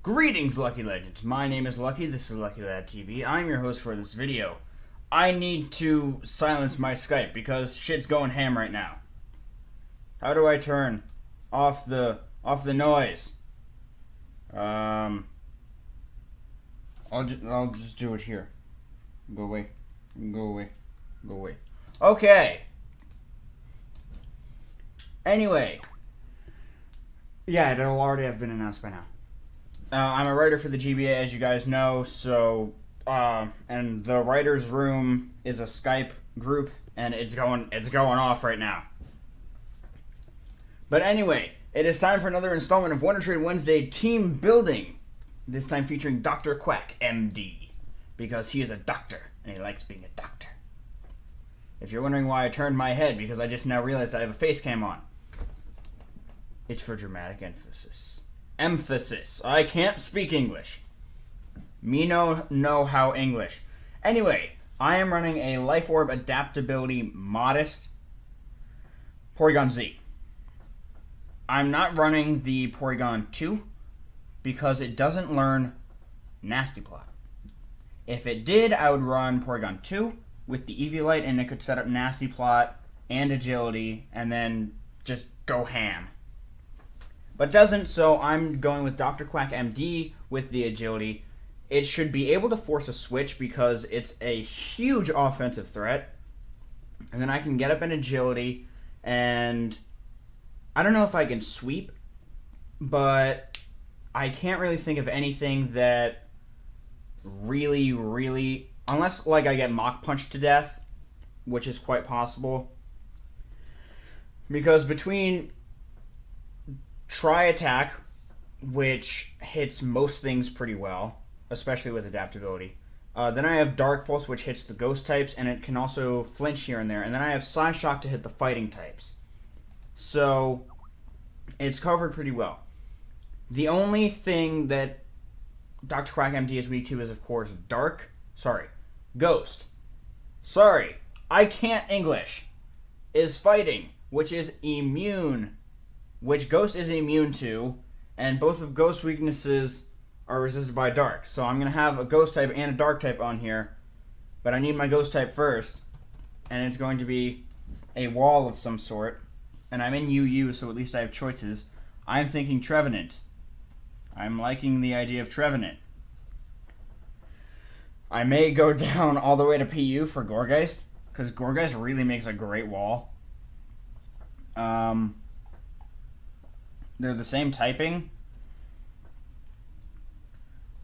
Greetings, Lucky Legends. My name is Lucky. This is Lucky Lad TV. I'm your host for this video. I need to silence my Skype because shit's going ham right now. How do I turn off the noise? I'll just do it here. Go away. Go away. Go away. Okay. Anyway. Yeah, it'll already have been announced by now. I'm a writer for the GBA, as you guys know, so, and the writer's room is a Skype group, and it's going off right now. But anyway, it is time for another installment of Wonder Trade Wednesday Team Building, this time featuring Dr. Quack, MD, because he is a doctor, and he likes being a doctor. If you're wondering why I turned my head, because I just now realized I have a face cam on. It's for dramatic emphasis. I can't speak English. Me no know how English. Anyway, I am running a Life Orb Adaptability Modest Porygon Z. I'm not running the Porygon 2 because it doesn't learn Nasty Plot. If it did, I would run Porygon 2 with the Eviolite, and it could set up Nasty Plot and Agility and then just go ham. But doesn't, so I'm going with Dr. Quack MD with the Agility. It should be able to force a switch because it's a huge offensive threat. And then I can get up in Agility, and I don't know if I can sweep, but I can't really think of anything that really, unless like I get Mach Punched to death, which is quite possible. Because between Try Attack, which hits most things pretty well, especially with adaptability. Then I have Dark Pulse, which hits the ghost types, and it can also flinch here and there. And then I have Psyshock to hit the fighting types. So, it's covered pretty well. The only thing that Dr. Quack MD is weak to is, of course, Ghost. Sorry, I can't English. Is fighting, which is immune, which Ghost is immune to, and both of Ghost's weaknesses are resisted by Dark. So I'm going to have a Ghost type and a Dark type on here, but I need my Ghost type first, and it's going to be a wall of some sort, and I'm in UU, so at least I have choices. I'm thinking Trevenant. I'm liking the idea of Trevenant. I may go down all the way to PU for Gourgeist, because Gourgeist really makes a great wall. They're the same typing.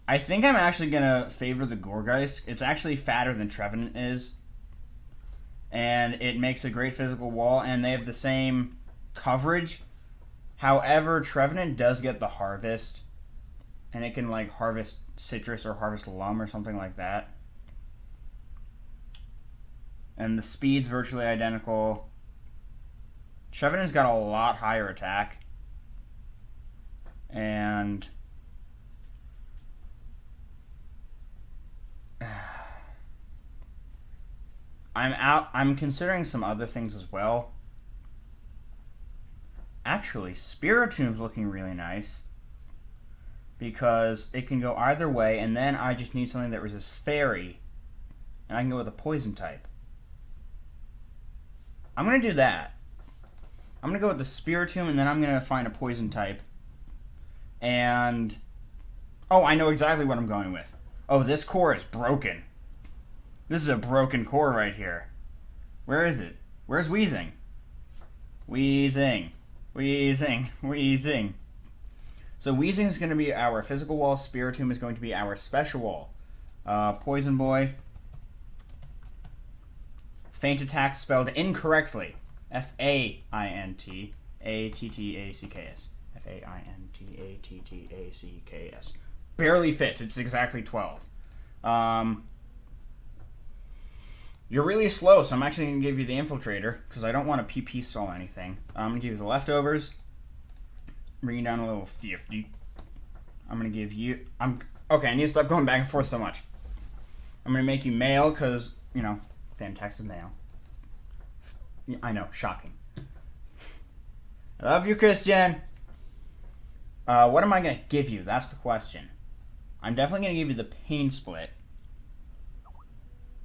I think I'm actually going to favor the Gourgeist. It's actually fatter than Trevenant is. And it makes a great physical wall, and they have the same coverage. However, Trevenant does get the Harvest. And it can like harvest Citrus or harvest Lum or something like that. And the speed's virtually identical. Trevenant's got a lot higher attack. And I'm considering some other things as well. Actually, Spiritomb's looking really nice because it can go either way, and then I just need something that resists Fairy, and I can go with a poison type. I'm going to do that. I'm going to go with the Spiritomb, and then I'm going to find a poison type. And, oh, I know exactly what I'm going with. Oh, this core is broken. This is a broken core right here. Where is it? Where's Weezing? Weezing. So Weezing is going to be our physical wall. Spiritomb is going to be our special wall. Poison Boy. Faint attack spelled incorrectly. F-A-I-N-T-A-T-T-A-C-K-S. F-A-I-N-T-A-T-T-A-C-K-S. Barely fits. It's exactly 12. You're really slow, so I'm actually going to give you the Infiltrator, because I don't want to PP stall anything. I'm going to give you the Leftovers. Bring you down a little 50. I'm going to give you... Okay, I need to stop going back and forth so much. I'm going to make you male, because, you know, Fantex is male. I know, shocking. I love you, Christian. What am I going to give you? That's the question. I'm definitely going to give you the Pain Split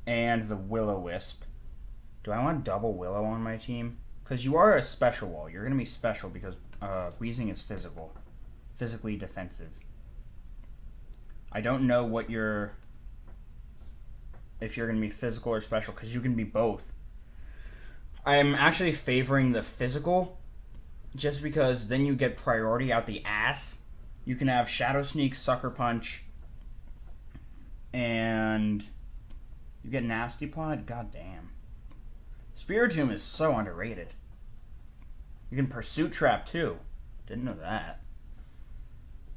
and the Will-O-Wisp. Do I want double Willow on my team? Because you are a special wall. You're going to be special because Wheezing is physical. Physically defensive. I don't know what your... if you're going to be physical or special, because you can be both. I'm actually favoring the physical, just because then you get priority out the ass. You can have Shadow Sneak, Sucker Punch, and you get Nasty Plot. God damn. Spiritomb is so underrated. You can Pursuit Trap too. Didn't know that.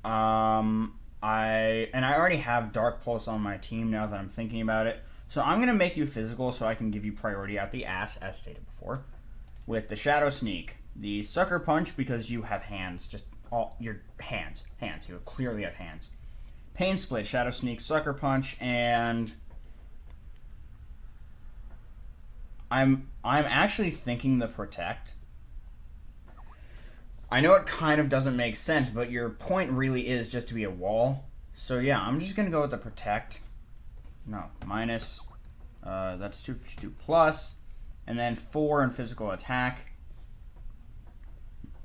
I already have Dark Pulse on my team now that I'm thinking about it. So I'm gonna make you physical so I can give you priority out the ass, as stated before. With the Shadow Sneak, the Sucker Punch because you have hands, just all your hands. You clearly have hands. Pain Split, Shadow Sneak, Sucker Punch, and I'm actually thinking the Protect. I know it kind of doesn't make sense, but your point really is just to be a wall. So yeah, I'm just gonna go with the Protect. No, minus. That's 2 plus, and then 4 in physical attack.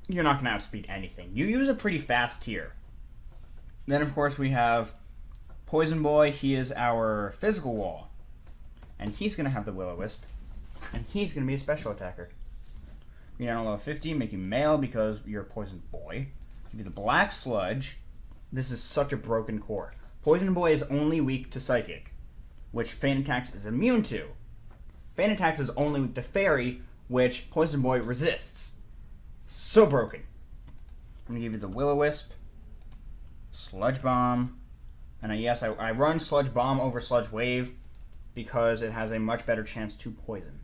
You're not gonna outspeed anything. You use a pretty fast tier. Then of course we have Poison Boy. He is our physical wall, and he's gonna have the Will-O-Wisp, and he's gonna be a special attacker. You're down to level 50, make you male because you're a Poison Boy. Give you the Black Sludge. This is such a broken core. Poison Boy is only weak to Psychic, which Feint Attacks is immune to. Feint Attacks is only weak to Fairy, which Poison Boy resists. So broken. I'm going to give you the Will-O-Wisp, Sludge Bomb, and yes, I run Sludge Bomb over Sludge Wave because it has a much better chance to poison.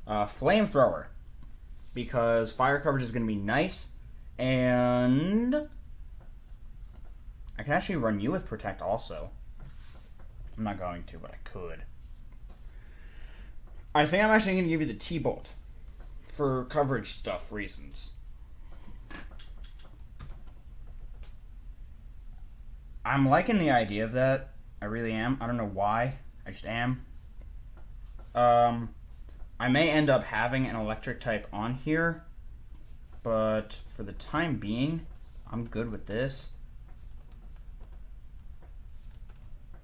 Flamethrower, because fire coverage is going to be nice, and I can actually run you with Protect also. I'm not going to, but I could. I think I'm actually going to give you the T-Bolt for coverage stuff reasons. I'm liking the idea of that. I really am. I don't know why. I just am. I may end up having an electric type on here, but for the time being, I'm good with this.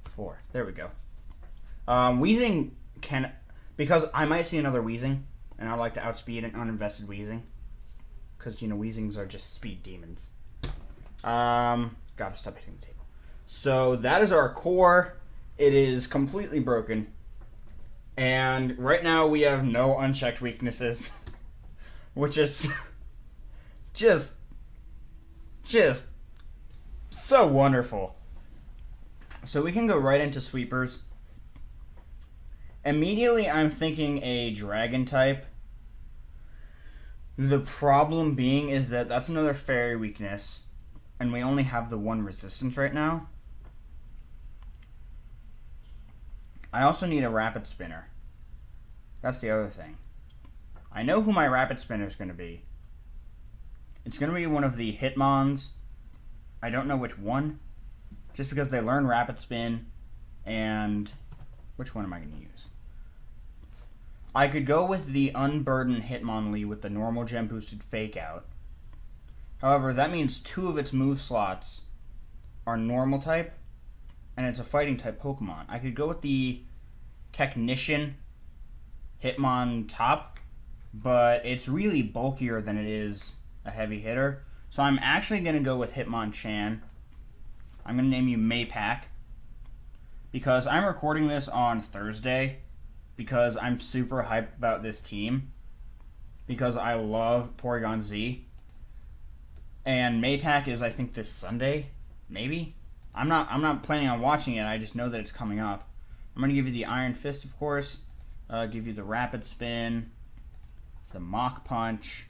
4. There we go. Wheezing can... because I might see another Wheezing, and I like to outspeed an uninvested Wheezing. Because, you know, Wheezings are just speed demons. Gotta stop hitting the table. So, that is our core. It is completely broken. And right now, we have no unchecked weaknesses. Which is... just so wonderful. So we can go right into sweepers. Immediately, I'm thinking a dragon type. The problem being is that that's another fairy weakness, and we only have the 1 resistance right now. I also need a rapid spinner. That's the other thing. I know who my rapid spinner is going to be. It's going to be one of the Hitmons. I don't know which one. Just because they learn Rapid Spin, and which one am I going to use? I could go with the Unburdened Hitmonlee with the normal gem boosted Fake Out. However, that means 2 of its move slots are normal type, and it's a fighting type Pokemon. I could go with the Technician Hitmon Top, but it's really bulkier than it is a heavy hitter. So I'm actually going to go with Hitmonchan. I'm going to name you Maypack because I'm recording this on Thursday because I'm super hyped about this team because I love Porygon Z. And Maypack is, I think, this Sunday, maybe? I'm not planning on watching it. I just know that it's coming up. I'm going to give you the Iron Fist, of course. Give you the Rapid Spin, the Mach Punch.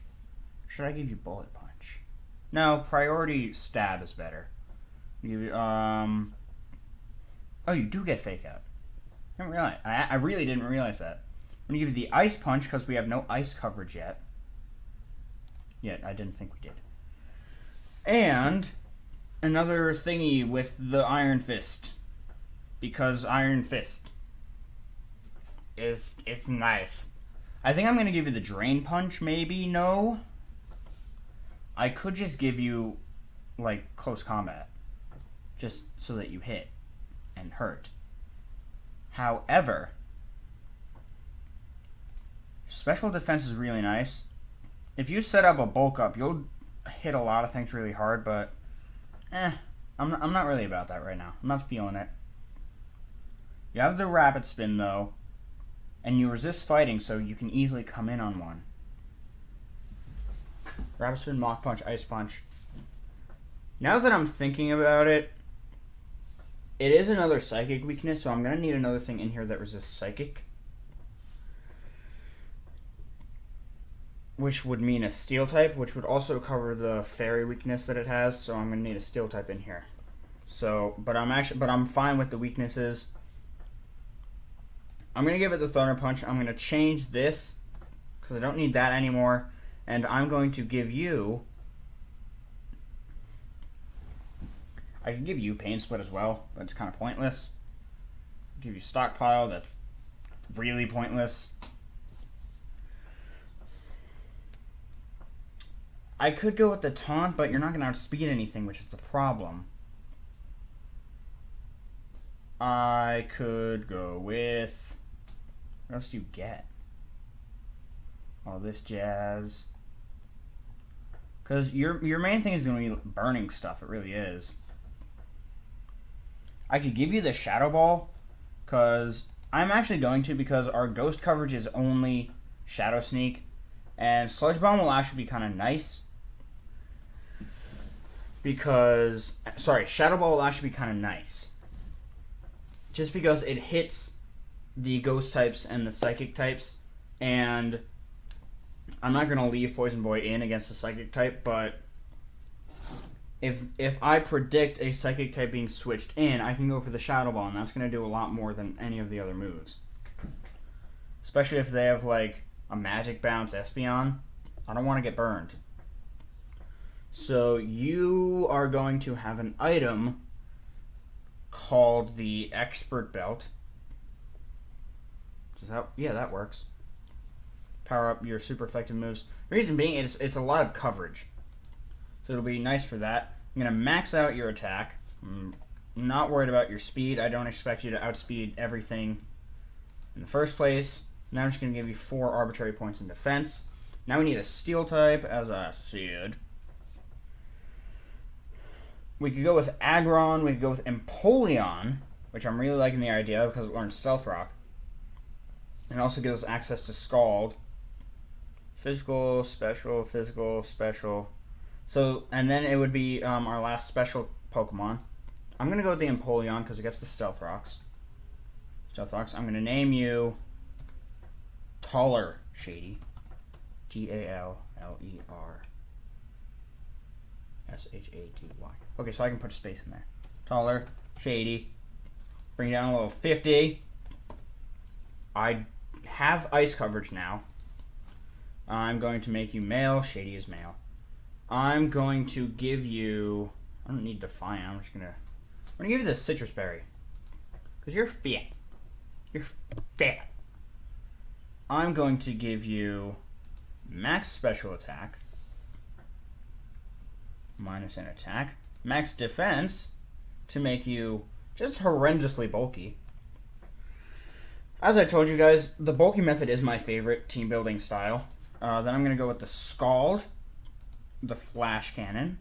Should I give you Bullet Punch? No, Priority Stab is better. Give you, oh, you do get Fake Out. I didn't realize. I really didn't realize that. I'm going to give you the Ice Punch because we have no ice coverage yet. I didn't think we did. And another thingy with the Iron Fist. Because Iron Fist it's nice. I think I'm going to give you the Drain Punch, maybe. No. I could just give you, like, Close Combat. Just so that you hit and hurt. However, Special Defense is really nice. If you set up a bulk up, you'll hit a lot of things really hard, but I'm not really about that right now. I'm not feeling it. You have the Rapid Spin, though, and you resist fighting, so you can easily come in on one. Rapid Spin, Mach Punch, Ice Punch. Now that I'm thinking about it, it is another Psychic weakness, so I'm going to need another thing in here that resists Psychic. Which would mean a Steel type, which would also cover the Fairy weakness that it has, so I'm going to need a Steel type in here. So, but I'm fine with the weaknesses. I'm going to give it the Thunder Punch. I'm going to change this, because I don't need that anymore. And I'm going to give you... I can give you Pain Split as well, but it's kind of pointless. I'll give you Stockpile, that's really pointless. I could go with the Taunt, but you're not going to outspeed anything, which is the problem. I could go with... What else do you get? All this jazz. Because your main thing is going to be burning stuff. It really is. I could give you the Shadow Ball, because I'm actually going to, because our ghost coverage is only Shadow Sneak, and Sludge Bomb will actually be kind of nice. Because, sorry, Shadow Ball will actually be kind of nice. Just because it hits the ghost types and the psychic types, and I'm not going to leave Poison Boy in against the psychic type, but if I predict a psychic type being switched in, I can go for the Shadow Ball, and that's going to do a lot more than any of the other moves. Especially if they have, like, a Magic Bounce Espeon. I don't want to get burned. So you are going to have an item called the Expert Belt. Yeah, that works. Power up your super effective moves. The reason being, it's a lot of coverage. So it'll be nice for that. I'm going to max out your attack. I'm not worried about your speed. I don't expect you to outspeed everything in the first place. Now I'm just going to give you 4 arbitrary points in defense. Now we need a Steel type, as I said. We could go with Aggron. We could go with Empoleon, which I'm really liking the idea of because it learns Stealth Rock. And it also gives us access to Scald. Physical, special, physical, special. So, and then it would be our last special Pokemon. I'm going to go with the Empoleon because it gets the Stealth Rocks. Stealth Rocks. I'm going to name you Taller Shady. Tallershady. Okay, so I can put a space in there. Taller, Shady. Bring it down a little 50. I have ice coverage now. I'm going to make you male. Shady is male. I'm going to give you... I don't need Defiant. I'm going to give you the Citrus Berry. Because you're fat. You're fat. I'm going to give you max special attack. Minus an attack. Max defense to make you just horrendously bulky. As I told you guys, the bulky method is my favorite team building style. Then I'm going to go with the Scald, the Flash Cannon,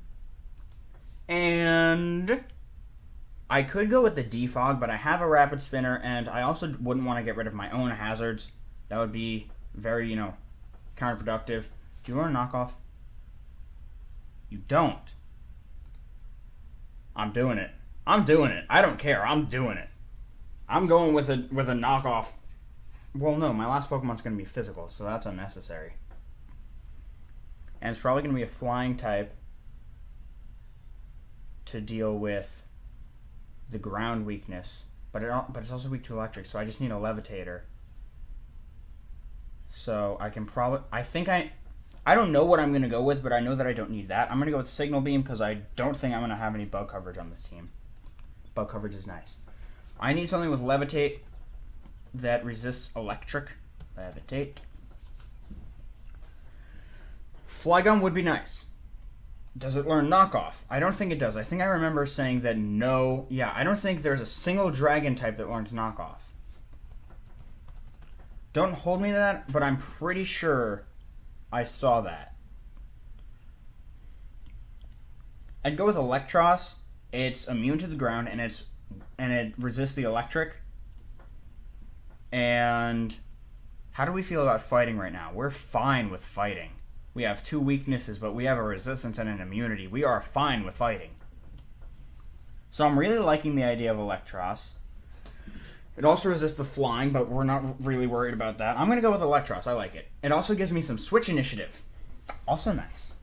and I could go with the Defog, but I have a Rapid Spinner, and I also wouldn't want to get rid of my own hazards. That would be very, counterproductive. Do you want a knockoff? You don't. I'm doing it. I'm doing it. I don't care. I'm doing it. I'm going with a knockoff. Well, no, my last Pokemon's going to be physical, so that's unnecessary. And it's probably going to be a flying type to deal with the ground weakness. But it's also weak to electric, so I just need a Levitator. So I can probably... I don't know what I'm going to go with, but I know that I don't need that. I'm going to go with Signal Beam because I don't think I'm going to have any bug coverage on this team. Bug coverage is nice. I need something with Levitate that resists electric. Levitate. Flygun would be nice. Does it learn knockoff? I don't think it does. I think I remember saying that no. Yeah, I don't think there's a single dragon type that learns knockoff. Don't hold me to that, but I'm pretty sure I saw that. I'd go with Electros. It's immune to the ground, and it resists the electric. And how do we feel about fighting right now? We're fine with fighting. We have 2 weaknesses, but we have a resistance and an immunity. We are fine with fighting. So I'm really liking the idea of Electros. It also resists the flying, but we're not really worried about that. I'm going to go with Electros. I like it. It also gives me some switch initiative. Also nice.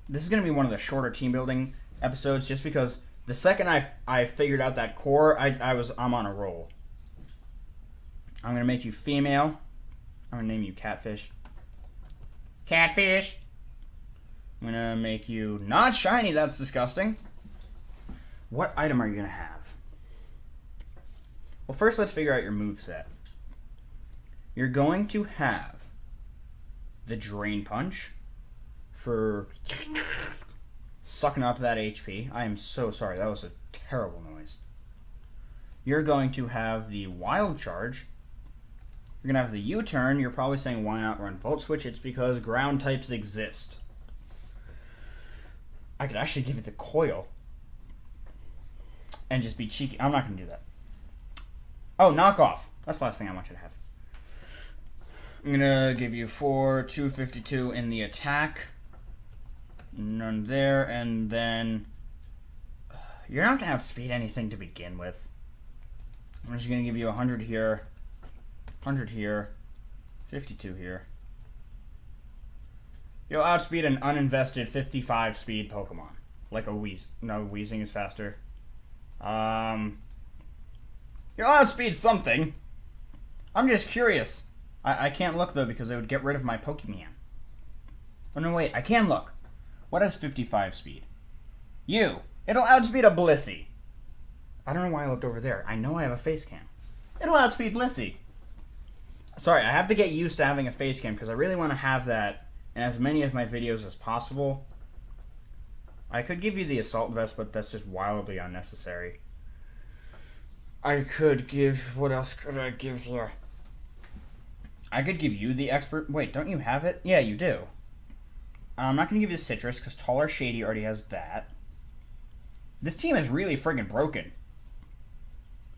This is going to be one of the shorter team building episodes just because the second I figured out that core, I'm on a roll. I'm going to make you female. I'm going to name you Catfish. Catfish. I'm going to make you not shiny. That's disgusting. What item are you going to have? Well, first let's figure out your moveset. You're going to have the Drain Punch for sucking up that HP. I am so sorry. That was a terrible noise. You're going to have the Wild Charge. You're going to have the U-Turn. You're probably saying, why not run Volt Switch? It's because ground types exist. I could actually give it the Coil and just be cheeky. I'm not going to do that. Oh, Knockoff. That's the last thing I want you to have. I'm going to give you 252 in the attack. None there. And then you're not going to outspeed anything to begin with. I'm just going to give you 100 here. 100 here, 52 here. You'll outspeed an uninvested 55 speed Pokemon. Like a Wheeze. No, Wheezing is faster. You'll outspeed something. I'm just curious. I can't look though because it would get rid of my Pokemon. Oh no, wait, I can look. What has 55 speed? You. It'll outspeed a Blissey. I don't know why I looked over there. I know I have a face cam. It'll outspeed Blissey. Sorry, I have to get used to having a face cam because I really want to have that in as many of my videos as possible. I could give you the Assault Vest, but that's just wildly unnecessary. I could give... What else could I give here? I could give you the Expert... Wait, don't you have it? Yeah, you do. I'm not going to give you the Citrus because Taller Shady already has that. This team is really friggin' broken.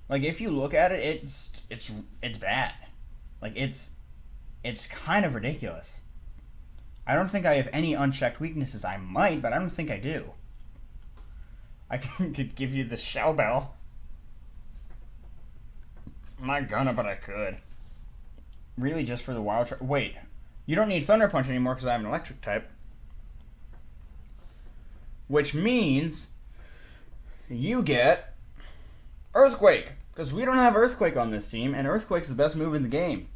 Like, if you look at it, it's bad. Like, it's kind of ridiculous. I don't think I have any unchecked weaknesses. I might, but I don't think I do. I could give you the Shell Bell. I'm not gonna, but I could. Really, just for the Wild Charge. Wait, you don't need Thunder Punch anymore because I have an Electric type. Which means you get Earthquake. Because we don't have Earthquake on this team, and Earthquake's the best move in the game.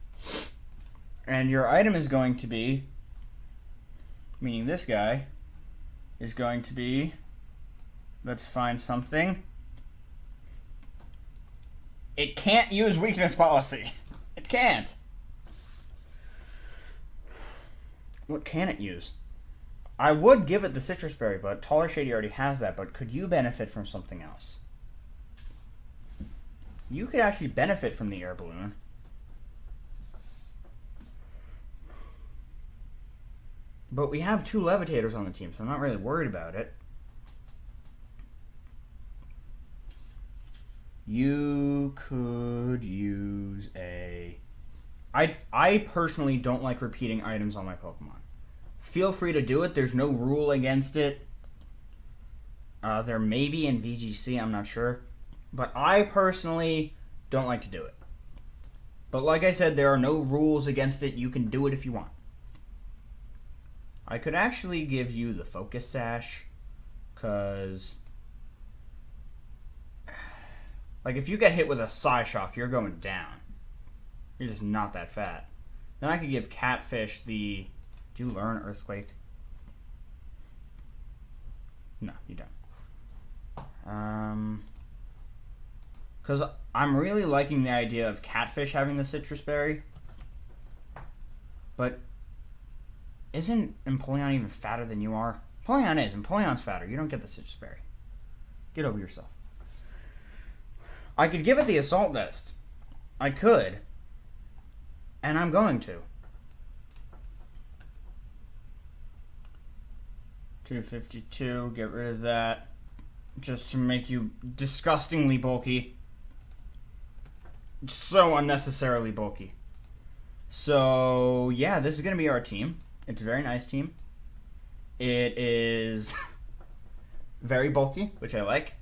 And your item is going to be, meaning this guy, is going to be, let's find something. It can't use Weakness Policy. It can't. What can it use? I would give it the Citrus Berry, but Taller Shady already has that, but could you benefit from something else? You could actually benefit from the Air Balloon. But we have 2 Levitators on the team, so I'm not really worried about it. You could use a... I personally don't like repeating items on my Pokemon. Feel free to do it. There's no rule against it. There may be in VGC, I'm not sure. But I personally don't like to do it. But like I said, there are no rules against it. You can do it if you want. I could actually give you the Focus Sash. Because... like, if you get hit with a Psyshock, you're going down. You're just not that fat. Then I could give Catfish the Do you learn Earthquake? No, you don't. Because I'm really liking the idea of Catfish having the citrus berry. But isn't Empoleon even fatter than you are? Empoleon is. Empoleon's fatter. You don't get the citrus berry. Get over yourself. I could give it the Assault Vest. I could. And I'm going to. 252. Get rid of that. Just to make you disgustingly bulky. So unnecessarily bulky. So, yeah, this is going to be our team. It's a very nice team. It is very bulky, which I like.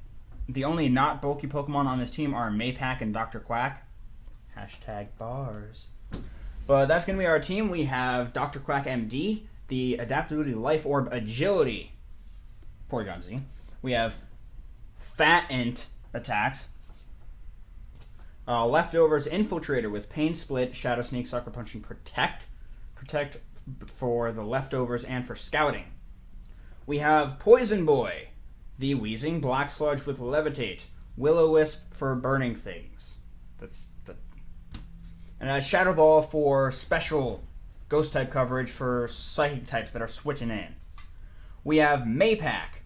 The only not bulky Pokemon on this team are Maypack and Dr. Quack. Hashtag bars. But that's going to be our team. We have Dr. Quack MD, the Adaptability, Life Orb, Agility, Porygon Z. We have Fat Int attacks. Leftovers, Infiltrator with Pain Split, Shadow Sneak, Sucker Punch, and Protect. Protect for the leftovers and for scouting. We have Poison Boy, the Wheezing, Black Sludge with Levitate, Will-O-Wisp for burning things. And Shadow Ball for special Ghost type coverage for Psychic types that are switching in. We have Maypack.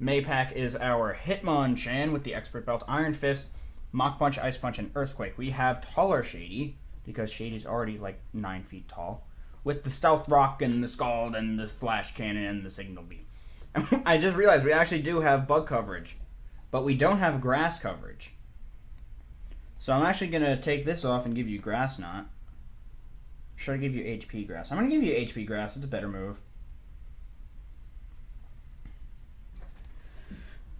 Maypack is our Hitmonchan with the Expert Belt, Iron Fist, Mach Punch, Ice Punch, and Earthquake. We have Taller Shady, because Shady's already like 9 feet tall, with the Stealth Rock and the Scald and the Flash Cannon and the Signal Beam. I just realized we actually do have Bug coverage, but we don't have Grass coverage. So I'm actually going to take this off and give you Grass Knot. Should I give you HP Grass? I'm going to give you HP Grass. It's a better move.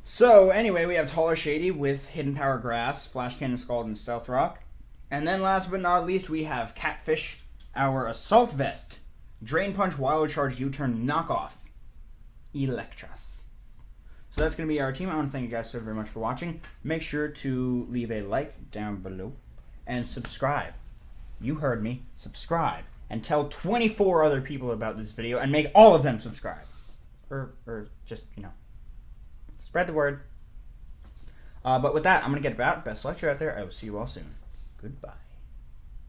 So, anyway, we have Taller Shady with Hidden Power Grass, Flash Cannon, Scald, and Stealth Rock. And then last but not least, we have Catfish, our Assault Vest, Drain Punch, Wild Charge, U-Turn, Knockoff, Electros. So that's going to be our team. I want to thank you guys so very much for watching. Make sure to leave a like down below and subscribe. You heard me. Subscribe. And tell 24 other people about this video and make all of them subscribe. Or just, spread the word. But with that, I'm going to get about. Best luck to you out there. I will see you all soon. Goodbye.